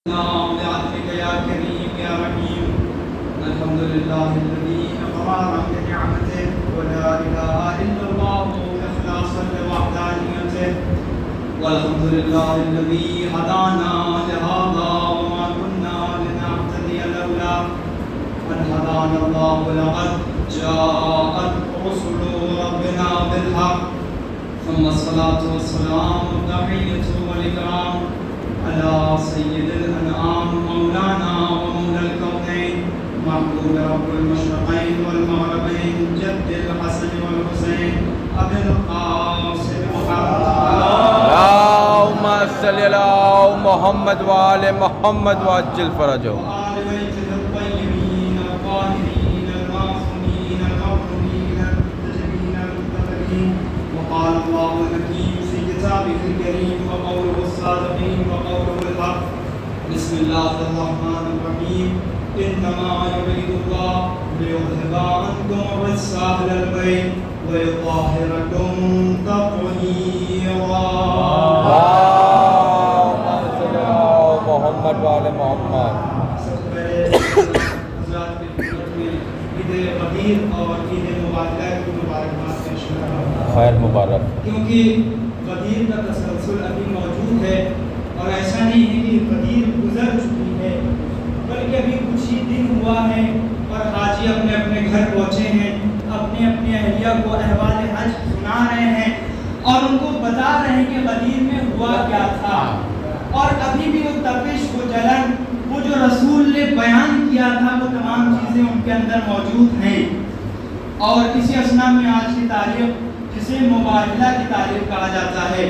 بعفوك يا كريم يا رحيم. الحمد لله الذي أقرنا بنعمته ولا إله إلا الله إخلاصا لوحدانيته. والحمد لله الذي هدانا لهذا وما كنا لنهتدي لولا أن هدانا الله. لقد جاءت رسل ربنا بالحق. ثم الصلاة والسلام والتحية والإكرام على سيد الأنعام مولانا ومولى الكونين محبوب رب المشرقين والمغربين جد الحسن والحسين أبي القاسم محمد. اللهم صل على محمد وآل محمد وعجل فرجه. وآل بيته الطيبين الطاهرين المعصومين المغفورين المنتجبين المنتقبين. وقال الله الحكيم في كتابه الكريم وقوله الصادقين وقوله الحق. بسم الله الرحمن الرحيم. إنما يريد الله ليذهب عنكم الرجس أهل البيت ويطهركم تطهيرا. اللهم صل على محمد وآل محمد. سب سے پہلے حضرات کی خدمت میں عید قدیر اور عید مبارکہ کی مبارکباد پیش کر رہا ہوں. خیر مبارک. کیونکہ قدیر کا تسلسل ابھی موجود ہے اور ایسا نہیں ہے کہ قدیر گزر چکی ہے، بلکہ ابھی کچھ ہی دن ہوا ہے اور حاجی اپنے اپنے گھر پہنچے ہیں، اپنے اپنے اہلیہ کو احوال حج سنا رہے ہیں اور ان کو بتا رہے ہیں کہ قدیر میں ہوا کیا تھا. اور ابھی بھی وہ تپش، وہ جلن، وہ جو رسول نے بیان کیا تھا، وہ تمام چیزیں ان کے اندر موجود ہیں. اور اسی اسنا میں آج کی تاریخ جسے مباہلہ کی تاریخ کہا جاتا ہے.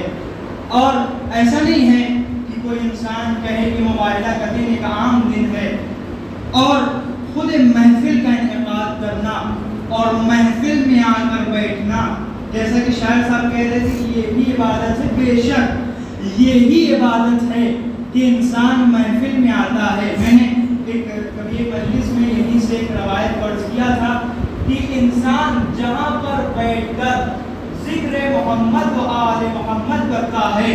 اور ایسا نہیں ہے کہ کوئی انسان کہے کہ مباہلہ کا دن ایک عام دن ہے اور خود محفل کا انعقاد کرنا اور محفل میں آ کر بیٹھنا، جیسا کہ شاعر صاحب کہہ رہے تھے کہ یہ بھی عبادت ہے. بے شک یہی عبادت ہے کہ انسان محفل میں آتا ہے. میں نے کبھی ایک مجلس میں یہیں سے ایک روایت پڑھ کیا تھا کہ انسان جہاں پر بیٹھ کر ذکر محمد و آل محمد کرتا ہے،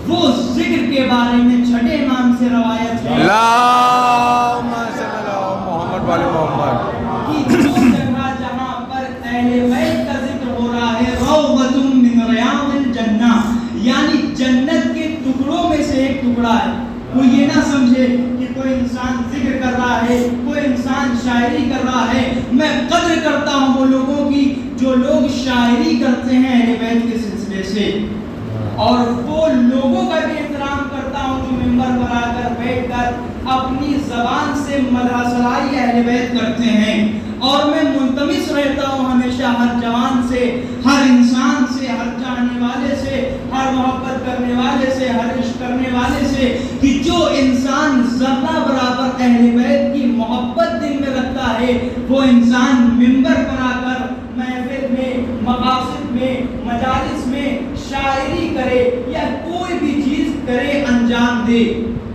وہ ذکر کے بارے میں چھٹے امام سے روایت ہے اللهم صل على محمد وآل محمد. کہ وہ جگہ جہاں پر اہل بیت کا ذکر ہو رہا ہے، روضۃ من ریاض الجنہ، یعنی جنت کے ٹکڑوں میں سے ایک ٹکڑا ہے. وہ یہ نہ سمجھے کہ کوئی انسان ذکر کر رہا ہے، کوئی انسان شاعری کر رہا ہے. میں قدر کرتا ہوں وہ لوگوں کی جو لوگ شاعری کرتے ہیں اہل بیت کے سلسلے سے، اور وہ لوگوں کا بھی احترام کرتا ہوں جو ممبر پر آ کر بیٹھ کر اپنی زبان سے مدح ثنائی اہل بیت کرتے ہیں. اور میں ملتمس رہتا ہوں ہمیشہ ہر جوان سے، ہر انسان سے، ہر جاننے والے سے، ہر محبت کرنے والے سے، ہر عشق کرنے والے سے کہ جو انسان ذرہ برابر اہل بیت کی محبت دل میں رکھتا ہے، وہ انسان ممبر پر آ کر محفل میں، مقاصد میں، مجالس میں شاعری کرے یا کوئی بھی چیز کرے، انجام دے.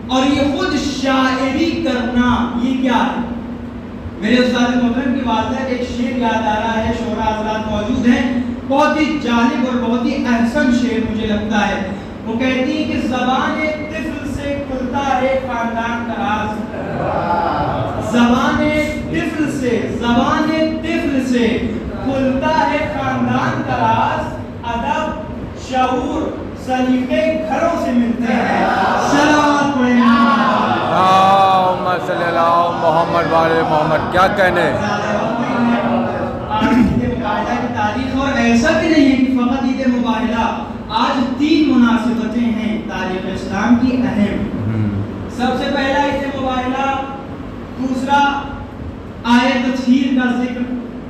اور یہ خود شاعری کرنا یہ کیا ہے؟ میرے استاد محترم کی والدہ ایک شعر یاد آ رہا ہے، شعراء حضرات موجود ہیں، بہت ہی جالب اور بہت ہی احسن شعر مجھے لگتا ہے. وہ کہتی ہیں کہ زبان طفل سے کھلتا ہے خاندان کا راز. زبان طفل سے کھلتا ہے خاندان کا راز. ادب، شعور، سلیقے گھروں سے ملتے ہیں. صلوات پڑھیں. اللهم صل على محمد وآل محمد. کیا کہنے آج عید مباہلہ کی تاریخ، اور ایسا بھی نہیں ہے کہ فقط عید مباہلہ. آج 3 مناسبتیں ہیں تاریخ اسلام کی اہم. سب سے پہلا عید مباہلہ، دوسرا آیت تطہیر کا ذکر،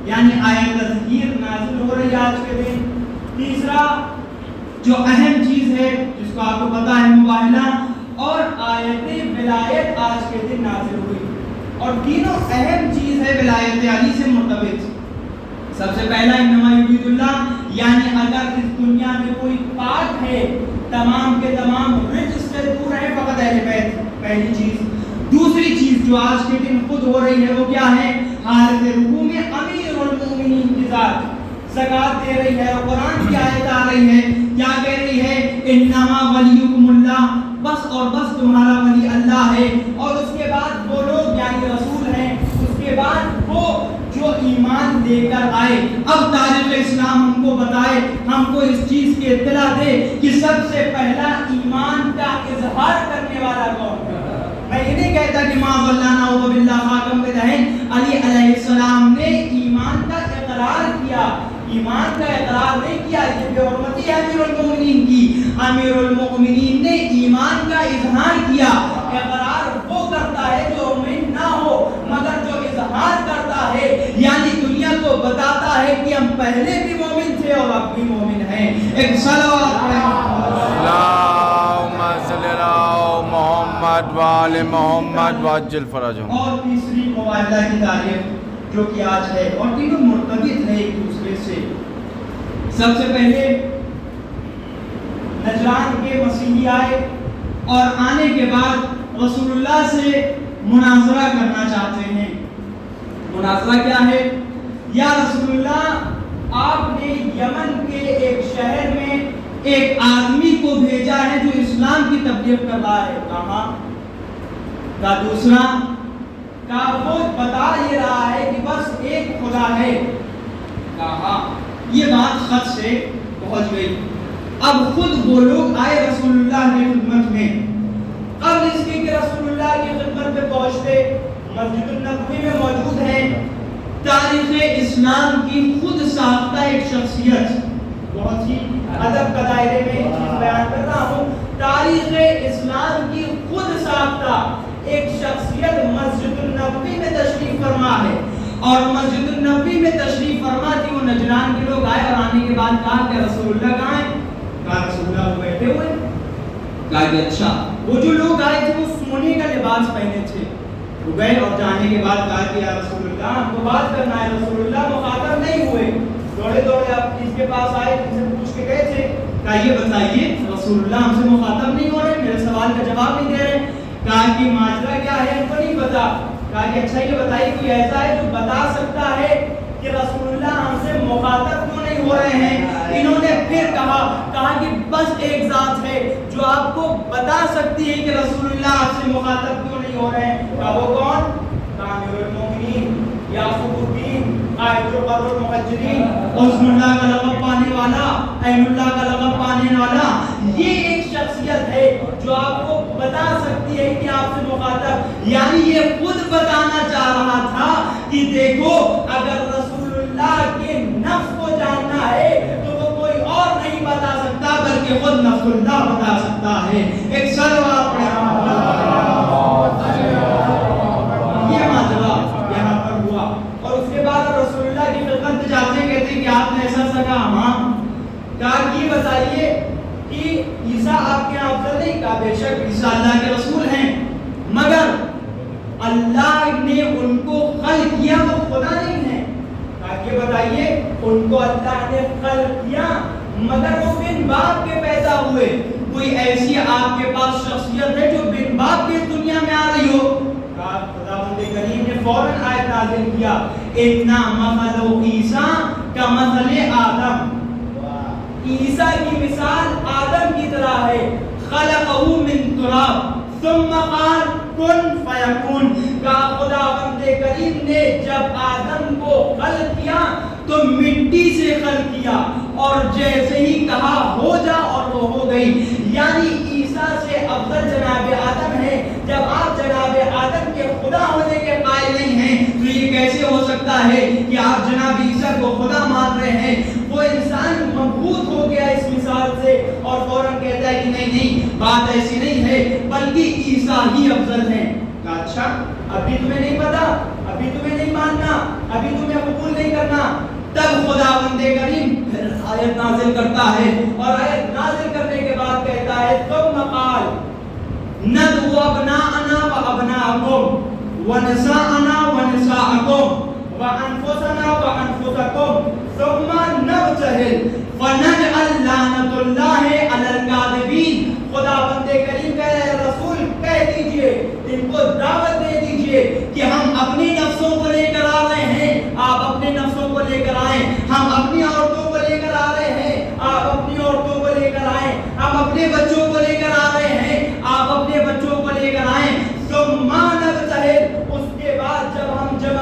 یعنی آیت تطہیر نازل ہو رہی آج کے دن. تیسرا جو اہم چیز ہے جس کو آپ کو پتا ہے مباہلہ، اور آیت ولایت آج کے دن نازل ہوئی. اور تینوں اہم چیز ہے ولایت علی سے مرتبط. سب سے پہلا انما یرید اللہ، یعنی اگر اس دنیا میں کوئی پاک ہے، تمام کے تمام رجس سے دور ہے، فقط اہل بیت. پہلی چیز. دوسری چیز جو آج کے دن خود ہو رہی ہے وہ کیا ہے؟ حالت رکوع میں امیر المومنین کی ذات زکات دے رہی ہے. اور قرآن کی آیت آ رہی ہے، کیا کہہ رہی ہے؟ انما ولیکم اللہ بس اور بس تمہارا ولی اللہ ہے، اور اس کے بعد وہ لوگ یعنی رسول ہیں، اس کے بعد وہ جو ایمان لے کر آئے۔ اب تاریخ اسلام ہم کو بتائے، ہم کو اس چیز کی اطلاع دے کہ سب سے پہلا ایمان کا اظہار کرنے والا کون ہے۔ میں یہ نہیں کہتا کہ معاذ اللہ نعوذ باللہ خاتم کے دہن علی علیہ السلام نے ایمان کا اقرار کیا، ایمان کا اقرار نہیں کیا، یہ بے حرمتی ہے امیر المومنین کی۔ امیر المومنین نے ایمان کا اظہار کیا۔ اقرار وہ کرتا ہے جو مومن نہ ہو، مگر جو اظہار کرتا ہے یعنی دنیا کو بتاتا ہے کہ ہم پہلے بھی مومن تھے اور اب بھی مومن ہیں۔ ایک صلوات اللہم صلی اللہ محمد وآل محمد وعجل فرجہم۔ اور تیسری معاہدہ کی تاریخ جو کہ آج ہے، اور تینوں مرتبط ہیں ایک دوسرے سے۔ سب سے پہلے نجران کے مسیحی آئے اور آنے کے بعد رسول اللہ سے مناظرہ کرنا چاہتے ہیں۔ مناظرہ کیا ہے؟ یا رسول اللہ، آپ نے یمن کے ایک شہر میں ایک آدمی کو بھیجا ہے جو اسلام کی تبلیغ کر رہا ہے۔ کہاں کا دوسرا کا وہ بتا یہ رہا ہے کہ بس ایک خدا ہے۔ کہا یہ بات خط سے پہنچ گئی۔ اب خود وہ لوگ آئے رسول اللہ کی خدمت میں۔ قبل اس کے کہ رسول اللہ کی خدمت میں پہنچتے، مسجد النبوی میں موجود ہے تاریخ اسلام کی خود ساختہ ایک شخصیت۔ بہت ہی ادب کا دائرے میں ایک چیز بیان کر رہا ہوں، تاریخ اسلام کی خود ساختہ ایک شخصیت مسجد النبوی میں تشریف فرما ہے، اور مسجد النبوی میں تشریف فرما تھی۔ وہ نجران کے لوگ آئے اور آنے کے بعد کہا کہ رسول اللہ کہاں ہیں؟ کہا رسول اللہ وہ بیٹھے ہوئے۔ کہا کہ اچھا، وہ جو لوگ آئے تھے وہ سونے کا لباس پہنے تھے۔ وہ گئے اور جانے کے بعد کہا کہ یا رسول اللہ ہم کو بات کرنا ہے۔ رسول اللہ مخاطب نہیں ہوئے، دوڑے دوڑے آپ کس کے پاس آئے، کس سے پوچھ کے گئے تھے؟ کہا یہ بتائیے رسول اللہ ہم سے مخاطب نہیں ہو رہے، میرے سوال کا جواب نہیں دے رہے۔ کہا کہ ماجرا کیا ہے ہم کو نہیں پتا۔ کہا کہ اچھا یہ بتائیے کوئی ایسا ہے جو بتا سکتا ہے کہ رسول اللہ ہم سے مخاطب کیوں نہیں ہو رہے ہیں؟ انہوں نے پھر کہا کہ بس ایک ذات ہے جو آپ کو بتا سکتی ہے کہ رسول اللہ آپ سے مخاطب کیوں نہیں ہو رہے ہیں۔ کہا وہ کون؟ کہا امیر المومنین یعقوب الدین قائد القرر المحجرین، حسن اللہ کا لقب پانے والا، عین اللہ کا لقب پانے والا، یہ ایک شخصیت ہے جو آپ کو بتا سکتی ہے کہ آپ سے مخاطب، یعنی یہ خود بتانا چاہ رہا تھا کہ دیکھو اگر رسول اللہ کے نفس کو جاننا ہے تو وہ کوئی اور نہیں بتا سکتا بلکہ خود نفس اللہ بتا سکتا ہے۔ ایک صلوات پڑھیں۔ یہ ماجرا یہاں پر ہوا، اور اس کے بعد رسول اللہ کی خدمت میں جاتے کہتے ہیں کہ آپ نے ایسا سکا ہاں۔ کہا کہ یہ بتائیے کہ عیسیٰ آپ کے افضل نہیں؟ کہا بے شک عیسیٰ اللہ کے رسول ہیں، مگر اللہ نے ان کو خلق کیا، وہ خدا نہیں ہے۔ کہا کہ بتائیے ان کو اللہ نے خلق کیا مگر وہ بن باپ کے پیدا ہوئے، کوئی ایسی آپ کے پاس شخصیت ہے جو بن باپ کے دنیا میں آ رہی ہو؟ کہا خداوند کریم نے فوراً آیت نازل کیا، اِنَّا مَثَلُ عِیسیٰ کَمَثَلِ آدم، عیسیٰ کی مثال آدم کی طرح ہے، خلقہ من تراب ثم قال کن فیکون۔ کہا خداوند کریم نے جب آدم کو خلق کیا تو مٹی سے خلق کیا، اور جیسے ہی کہا ہو جا اور وہ ہو گئی، یعنی عیسیٰ سے افضل جناب آدم ہے۔ جب آپ جناب آدم کے خدا ہونے کے قائل نہیں ہیں تو یہ کیسے ہو سکتا ہے کہ آپ جناب عیسیٰ کو خدا مان رہے ہیں؟ وہ انسان مبہوت ہو گیا اس مثال سے اور فوراً کہتا ہے کہ نہیں بات ایسی نہیں ہے بلکہ عیسیٰ ہی افضل ہیں۔ کہا اچھا ابھی تمہیں نہیں پتا، ابھی تمہیں نہیں ماننا، ابھی تمہیں قبول نہیں کرنا؟ تب خداوند کریم پھر آیت نازل کرتا ہے، اور آیت نازل کرنے کے بعد کہتا ہے ثم قال ندعو ابناءنا وابناءکم ونساءنا ونساءکم وانفسنا وانفسکم ثم نبتہل فنجعل لعنت اللہ علی الکاذبین۔ خداوند کریم کہہ رہے رسول کہہ دیجئے، ان کو دعوت دے دیجئے کہ ہم اپنی نفسوں کو لے کر آ رہے ہیں، آپ اپنے نفسوں کو لے کر آئیں، ہم اپنی عورتوں کو لے کر آ رہے ہیں، آپ اپنی عورتوں کو لے کر آئیں، ہم اپنے بچوں کو لے کر آ رہے ہیں،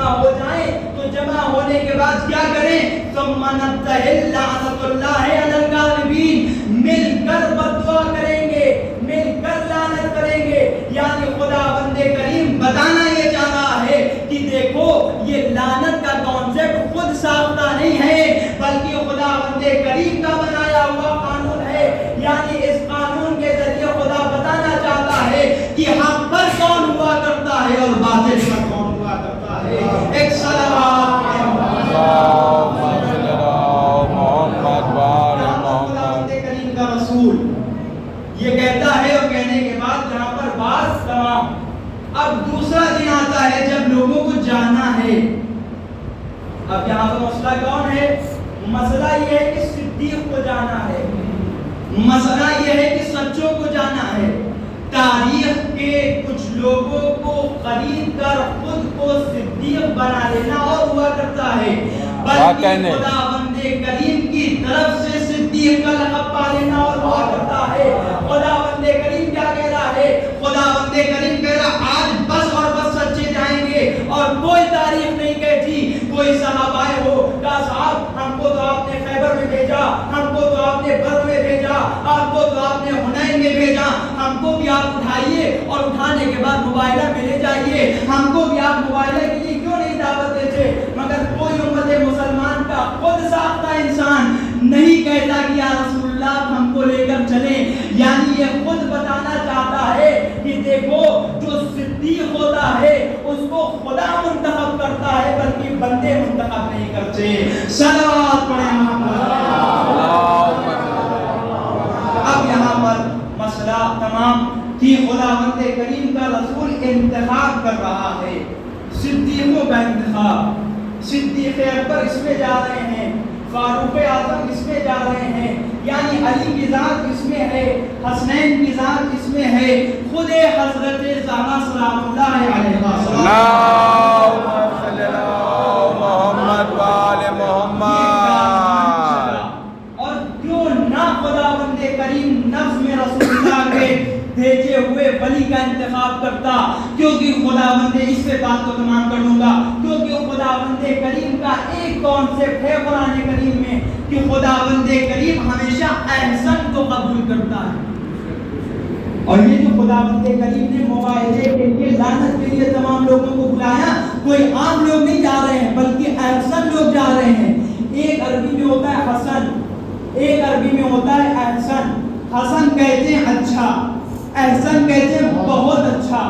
جمع ہو جائیں تو جمع ہونے کے بعد کیا کریں؟ ثم نبتہل لعنت اللہ علی الکاذبین، مل کر بددعا کریں گے، مل کر لعنت کریں گے۔ یعنی خداوند کریم بتانا یہ چاہ رہا ہے کہ دیکھو یہ لعنت کا کانسیپٹ خود ساختہ نہیں ہے بلکہ خداوند کریم کا بنایا ہوا قانون ہے۔ یعنی اس قانون کے ذریعے خدا بتانا چاہتا ہے کہ حق پر کون ہوا کرتا ہے اور باطل پر کون ہوا کرتا ہے۔ ایک صلوات خداوند کریم کا رسول یہ کہتا ہے، اور کہنے کے بعد جہاں پر بات تمام، اب دوسرا دن آتا ہے جب لوگوں کو جاننا ہے۔ اب یہاں پر مسئلہ کون ہے؟ مسئلہ یہ ہے کہ صدیق کو جانا ہے، مسئلہ یہ ہے کہ سچوں کو جانا ہے۔ تاریخ کے کچھ لوگوں کو خرید کر خود کو صدیق بنا لینا اور ہوا کرتا ہے، بلکہ خداوند کریم کی طرف سے صدیق کا لقب پا لینا اور ہوا کرتا ہے۔ خداوند کریم کیا کہہ رہا ہے؟ خداوند کریم کہہ رہا آج بس اور بس سچے جائیں گے اور کوئی تعریف نہیں کہتی۔ کوئی صحابہ ہو کہا صاحب ہم کو تو آپ نے خیبر میں بھیجا، ہم کو تو آپ نے بدر میں بھیجا، آپ کو تو آپ نے حنین میں بھیجا، ہم کو بھی آپ اٹھائیے اور اٹھانے کے بعد مباہلہ میں لے جائیے، ہم کو بھی آپ مباہلہ کے لیے کیوں نہیں دعوت دیتے؟ مگر کوئی امت مسلمان کا خود ساختہ انسان نہیں کہتا کہ یا رسول اللہ ہم کو لے کر چلیں۔ یعنی یہ خود بتانا چاہتا ہے کہ دیکھو جو صدیق ہوتا ہے اس کو خدا منتخب کرتا ہے بلکہ بندے منتخب نہیں کرتے۔ صلوات پڑھیں محمد۔ اب یہاں پر مسئلہ تمام کہ خداوند کریم کا رسول انتخاب کر رہا ہے، صدیقوں کا انتخاب۔ صدیق اکبر اس میں جا رہے ہیں، فاروق اعظم اس میں جا رہے ہیں، یعنی علی کی ذات اس میں ہے، حسنین کی ذات اس میں ہے، خود حضرت زہرا سلام اللہ علیہ وسلم محمد وآل محمد۔ اور کیوں نہ خداوند کریم نفس میں رسول اللہ کے بھیجے ہوئے ولی کا انتخاب کرتا، کیونکہ خداوند اس سے بات کو تمام کر لوں گا، کیونکہ خداوند کریم کا ایک کانسیپٹ ہے قرآن کریم میں کہ خداوند کریم ہمیشہ احسن کو قبول کرتا ہے۔ اور یہ جو خداوند کریم نے مباہلے کے لیے لعنت کے لیے تمام لوگوں کو بلایا، کوئی عام لوگ نہیں جا رہے ہیں بلکہ احسن لوگ جا رہے ہیں۔ ایک عربی میں ہوتا ہے حسن، ایک عربی میں ہوتا ہے احسن۔ حسن کہتے ہیں اچھا، احسن کہتے ہیں بہت اچھا۔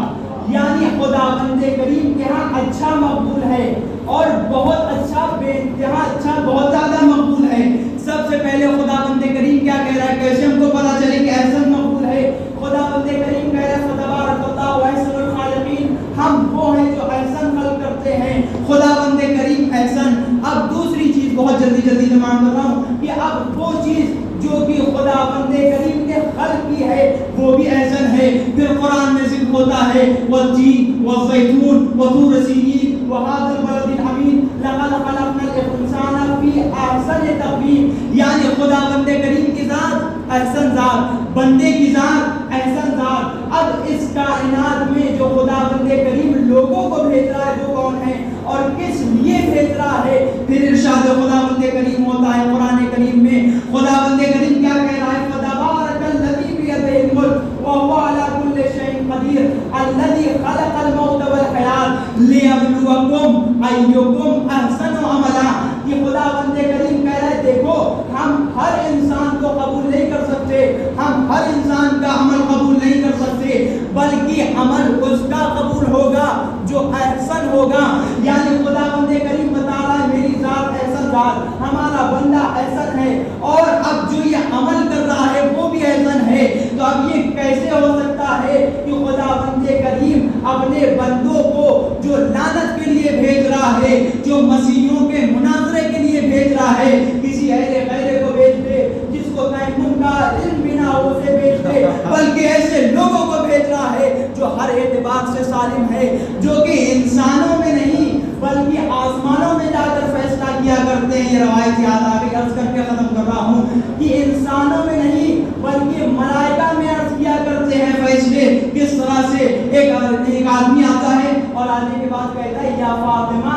یعنی خداوند کریم کے ہاں اچھا مقبول ہے اور بہت اچھا، بے انتہا اچھا، بہت زیادہ مقبول ہے۔ سب سے پہلے خداوند کریم کیا کہہ رہا ہے؟ کیسے ہم کو پتا چلے کہ احسن مقبول ہے؟ خداوند کریم کہہ رہا ہے فتبارک اللہ احسن الخالقین، ہم وہ ہیں جو احسن خلق کرتے ہیں۔ خداوند کریم احسن۔ اب دوسری چیز بہت جلدی تمام کر رہا ہوں کہ اب وہ چیز جو کہ خداوند کریم نے خلق کی ہے وہ بھی احسن ہے۔ پھر قرآن میں ذکر ہوتا ہے والتین والزیتون وطور سینین وہذا البلد الامین لقد خلقنا الانسان فی احسن تقویم۔ یعنی خداوند کریم کی ذات احسن ذات، بندے کی ذات احسن ذات۔ اب اس کائنات میں جو خداوند کریم لوگوں کو بھیج رہا ہے وہ کون ہے اور کس لیے بھیج رہا ہے؟ پھر ارشاد خداوند کریم ہوتا ہے قرآن کریم میں، خداوند کریم کیا کہہ رہا ہے؟ فتبارک الذی بیدہ الملک وہو علی کل شیء قدیر الذی خلق الموت والحیات لیبلوکم ایکم احسن عملا۔ یہ خداوند کریم کہہ رہا ہے دیکھو ہم ہر انسان کو قبول نہیں کر سکتے، ہم ہر انسان کا عمل قبول نہیں کر سکتے، بلکہ عمل اس کا قبول ہوگا جو احسن ہوگا۔ یعنی خداوند کریم بتا رہا ہے میری ذات احسن ذات، ہمارا بندہ احسن ہے اور اب جو یہ عمل کر رہا ہے وہ بھی احسن ہے۔ تو اب یہ کیسے ہو سکتا ہے کہ خداوند کریم اپنے بندوں کو جو لعنت کے لیے بھیج رہا ہے، جو مسیحیوں کے مناظرے کے لیے بھیج رہا ہے، کسی اہل غیرے کو بھیج دے جس کو تیمم کا علم بھی نہ ہو اسے بھیج دے، بلکہ ایسے لوگوں کو بھیج رہا ہے جو ہر اعتبار سے سالم ہے، جو کہ انسانوں میں نہیں بلکہ آسمانوں میں جا کر فیصلہ کیا کرتے ہیں۔ یہ روایت یاد آ گئی، عرض کر کے ختم کر رہا ہوں کہ انسانوں میں نہیں بلکہ ملائکہ میں عرض کیا کرتے ہیں فیصلے۔ کس طرح سے ایک آدمی آتا ہے اور آنے کے بعد کہتا ہے یا فاطمہ